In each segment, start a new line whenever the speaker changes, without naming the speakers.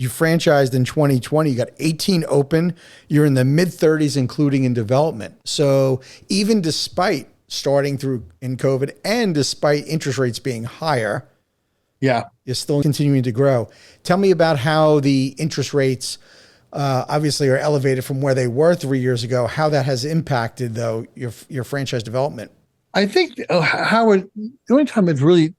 You franchised in 2020, you got 18 open, you're in the mid 30s, including in development. So even despite starting through in COVID and despite interest rates being higher,
Yeah.
you're still continuing to grow. Tell me about how the interest rates obviously are elevated from where they were 3 years ago, how that has impacted though your franchise development.
I think the only time it really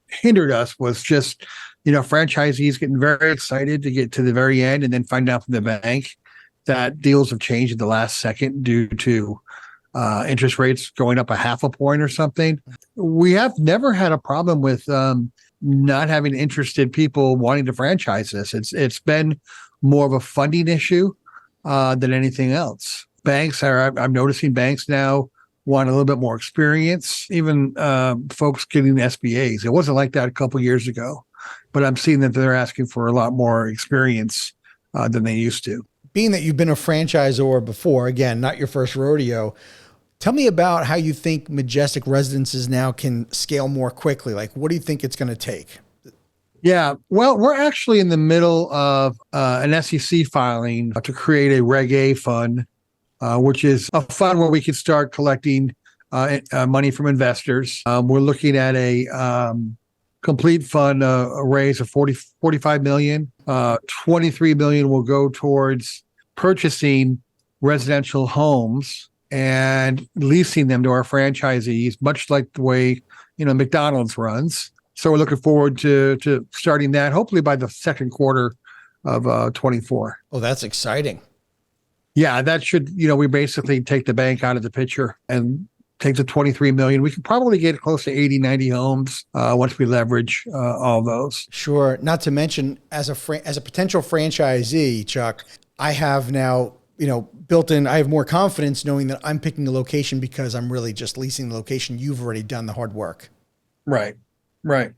hindered us was just, franchisees getting very excited to get to the very end and then find out from the bank that deals have changed at the last second due to interest rates going up a half a point or something. We have never had a problem with not having interested people wanting to franchise this. It's been more of a funding issue than anything else. I'm noticing banks now want a little bit more experience, even folks getting SBAs. It wasn't like that a couple of years ago, but I'm seeing that they're asking for a lot more experience than they used to.
Being that you've been a franchisor before, again, not your first rodeo, tell me about how you think Majestic Residences now can scale more quickly. Like, what do you think it's going to take?
Yeah, well, we're actually in the middle of an SEC filing to create a Reg A fund, which is a fund where we can start collecting money from investors. We're looking at a complete fund, a raise of 45 million. 23 million will go towards purchasing residential homes and leasing them to our franchisees, much like the way, McDonald's runs. So we're looking forward to starting that hopefully by the second quarter of 24.
Oh, that's exciting.
Yeah, that should, we basically take the bank out of the picture and take the 23 million. We could probably get close to 80, 90 homes once we leverage all those.
Sure. Not to mention as a potential franchisee, Chuck, I have now, built in, I have more confidence knowing that I'm picking the location because I'm really just leasing the location. You've already done the hard work.
Right.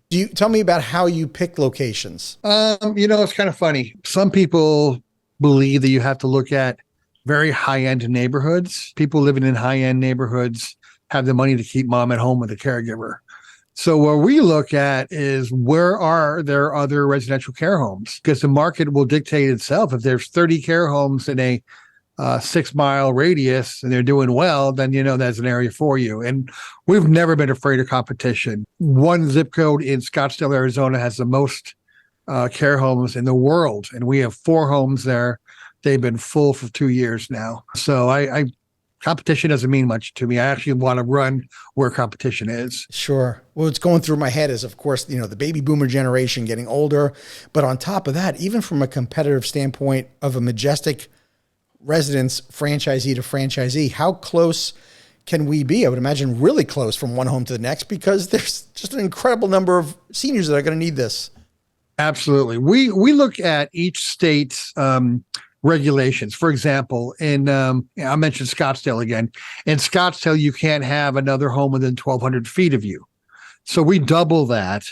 Do you tell me about how you pick locations?
It's kind of funny. Some people believe that you have to look at very high-end neighborhoods. People living in high-end neighborhoods have the money to keep mom at home with a caregiver. So what we look at is where are there other residential care homes? Because the market will dictate itself. If there's 30 care homes in a 6-mile radius and they're doing well, then that's an area for you. And we've never been afraid of competition. One zip code in Scottsdale, Arizona has the most care homes in the world, and we have 4 homes there. They've been full for 2 years now. So I competition doesn't mean much to me. I actually want to run where competition is.
Sure. Well, what's going through my head is, of course, the baby boomer generation getting older. But on top of that, even from a competitive standpoint of a Majestic Residence franchisee to franchisee, how close can we be? I would imagine really close from one home to the next, because there's just an incredible number of seniors that are going to need this.
Absolutely. We look at each state's regulations. For example, I mentioned Scottsdale again. In Scottsdale, you can't have another home within 1,200 feet of you. So we double that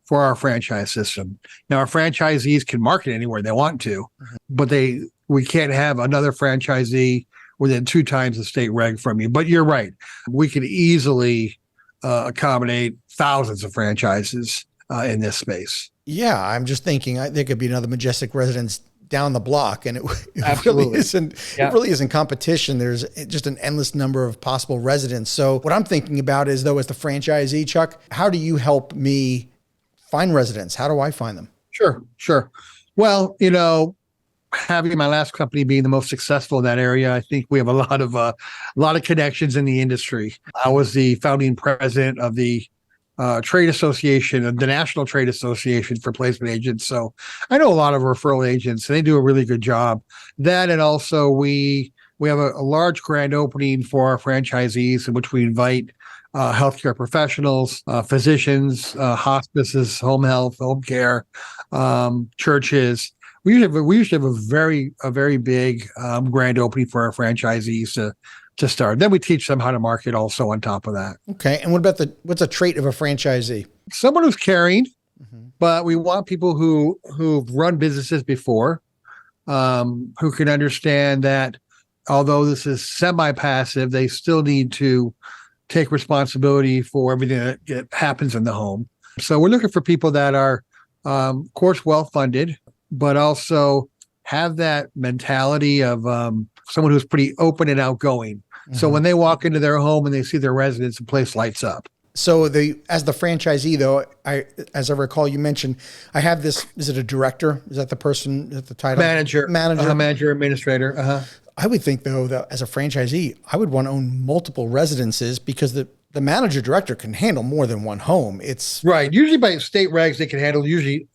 for our franchise system. Now, our franchisees can market anywhere they want to, but we can't have another franchisee within 2 times the state reg from you. But you're right. We could easily accommodate thousands of franchises in this space.
Yeah, I'm just thinking there could be another Majestic Residence down the block, and it
Absolutely.
It really isn't competition. There's just an endless number of possible residents. So what I'm thinking about is, though, as the franchisee, Chuck, how do you help me find residents? How do I find them?
Sure. Well, having my last company being the most successful in that area, I think we have a lot of connections in the industry. I was the founding president of the trade association, the National Trade Association for Placement Agents. So I know a lot of referral agents, and they do a really good job. That, and also we have a large grand opening for our franchisees in which we invite healthcare professionals, physicians, hospices, home health, home care, churches. We usually have a very big grand opening for our franchisees to start. Then we teach them how to market also on top of that.
Okay. And what's a trait of a franchisee?
Someone who's caring, but we want people who've run businesses before, who can understand that although this is semi-passive, they still need to take responsibility for everything that happens in the home. So we're looking for people that are, of course, well-funded, but also have that mentality of someone who's pretty open and outgoing. So when they walk into their home and they see their residence, the place lights up.
So as the franchisee though, as I recall, you mentioned, I have this, is it a director? Is that the person at the title?
Manager, administrator.
I would think though that as a franchisee, I would want to own multiple residences because the manager director can handle more than one home. It's
right. Usually by state regs, they can handle usually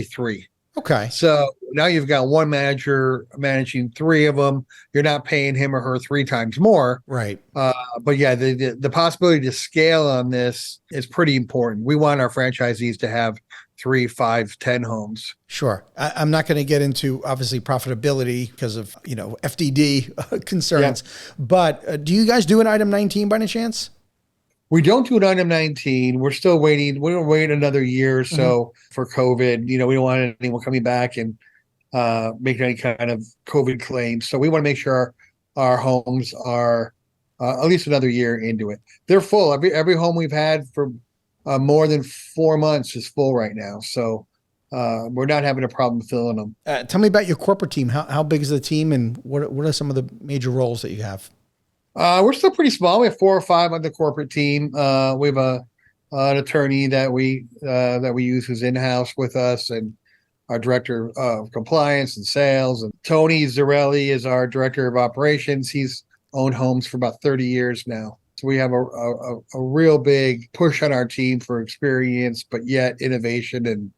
3.
okay.
So now you've got one manager managing 3 of them. You're not paying him or her 3 times more.
Right.
But yeah, the possibility to scale on this is pretty important. We want our franchisees to have 3, 5, 10 homes.
Sure. I'm not going to get into obviously profitability because of, FDD concerns, but do you guys do an item 19 by any chance?
We don't do an item 19. We're still waiting. We're going to wait another year or so for COVID. We don't want anyone coming back and making any kind of COVID claims. So we want to make sure our homes are at least another year into it. They're full. Every home we've had for more than 4 months is full right now. So we're not having a problem filling them.
Tell me about your corporate team. How big is the team, and what are some of the major roles that you have?
We're still pretty small. We have 4 or 5 on the corporate team. We have an attorney that we use who's in-house with us, and our director of compliance and sales. And Tony Zarelli is our director of operations. He's owned homes for about 30 years now. So we have a real big push on our team for experience, but yet innovation and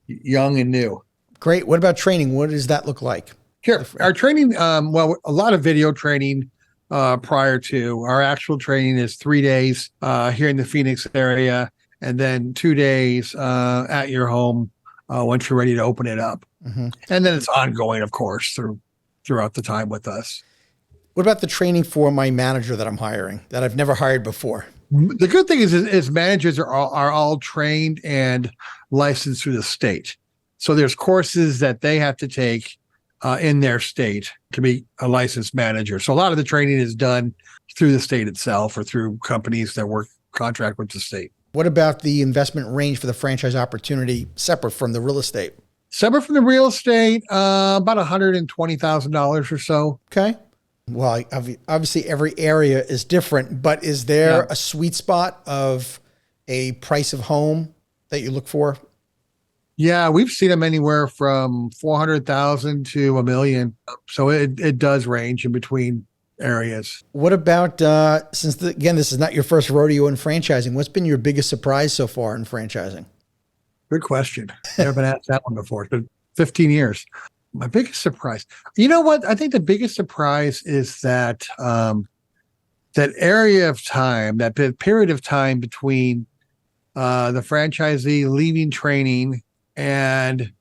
young and new.
Great. What about training? What does that look like?
Sure. Our training, a lot of video training. Prior to our actual training is 3 days here in the Phoenix area, and then 2 days at your home once you're ready to open it up. And then it's ongoing, of course, throughout the time with us.
What about the training for my manager that I'm hiring that I've never hired before?
The good thing is managers are all trained and licensed through the state. So there's courses that they have to take in their state to be a licensed manager. So a lot of the training is done through the state itself or through companies that work contract with the state.
What about the investment range for the franchise opportunity separate from the real estate?
Separate from the real estate, about $120,000 or so.
Okay. Well, obviously every area is different, but is there a sweet spot of a price of home that you look for?
Yeah, we've seen them anywhere from 400,000 to $1 million. So it does range in between areas.
What about, again, this is not your first rodeo in franchising, what's been your biggest surprise so far in franchising?
Good question. Never been asked that one before. It's been 15 years. My biggest surprise. You know what? I think the biggest surprise is that that area of time, that period of time between the franchisee leaving training and,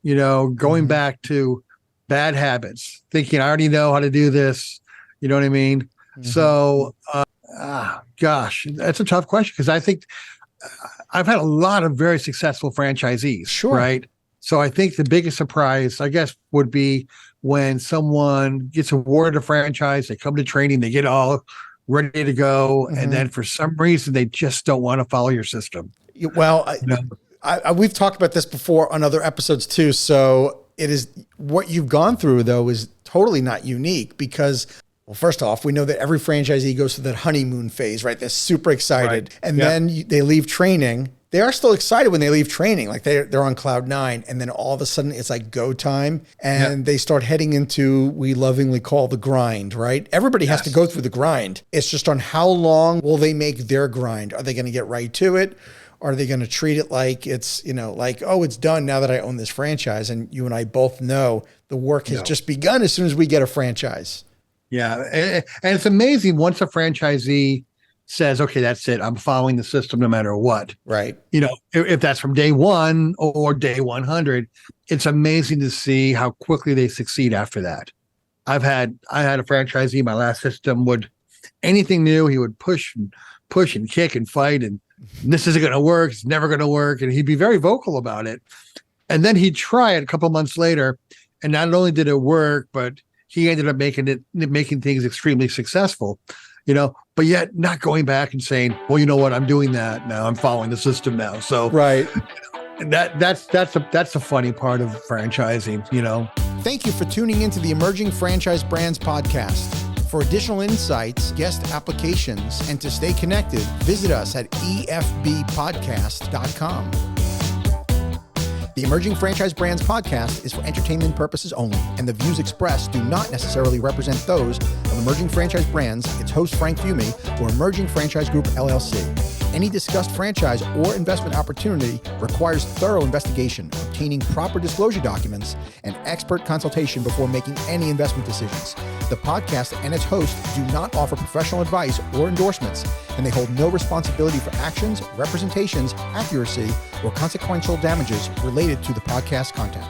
going back to bad habits, thinking I already know how to do this. You know what I mean? So, gosh, that's a tough question because I think I've had a lot of very successful franchisees.
Sure.
Right. So I think the biggest surprise, I guess, would be when someone gets awarded a franchise, they come to training, they get all ready to go, and then for some reason they just don't want to follow your system.
Well, we've talked about this before on other episodes too. So it is what you've gone through though is totally not unique because, well, first off, we know that every franchisee goes through that honeymoon phase, right? They're super excited, and then they leave training. They are still excited when they leave training, like they're on cloud 9, and then all of a sudden it's like go time, and they start heading into we lovingly call the grind, right? Everybody has to go through the grind. It's just on how long will they make their grind? Are they going to get right to it? Are they going to treat it like it's, like, oh, it's done now that I own this franchise? And you and I both know the work has just begun as soon as we get a franchise.
Yeah. And it's amazing once a franchisee says, okay, that's it. I'm following the system no matter what.
Right.
If that's from day 1 or day 100, it's amazing to see how quickly they succeed after that. I had a franchisee, my last system anything new, he would push and kick and fight. And this isn't going to work. It's never going to work. And he'd be very vocal about it. And then he'd try it a couple months later. And not only did it work, but he ended up making things extremely successful. But yet not going back and saying, well, you know what, I'm doing that now. I'm following the system now. So,
right.
That's a funny part of franchising, you know.
Thank you for tuning into the Emerging Franchise Brands podcast. For additional insights, guest applications, and to stay connected, visit us at efbpodcast.com. The Emerging Franchise Brands podcast is for entertainment purposes only, and the views expressed do not necessarily represent those of Emerging Franchise Brands, its host Frank Fiume, or Emerging Franchise Group LLC. Any discussed franchise or investment opportunity requires thorough investigation, obtaining proper disclosure documents, and expert consultation before making any investment decisions. The podcast and its host do not offer professional advice or endorsements, and they hold no responsibility for actions, representations, accuracy, or consequential damages related to the podcast content.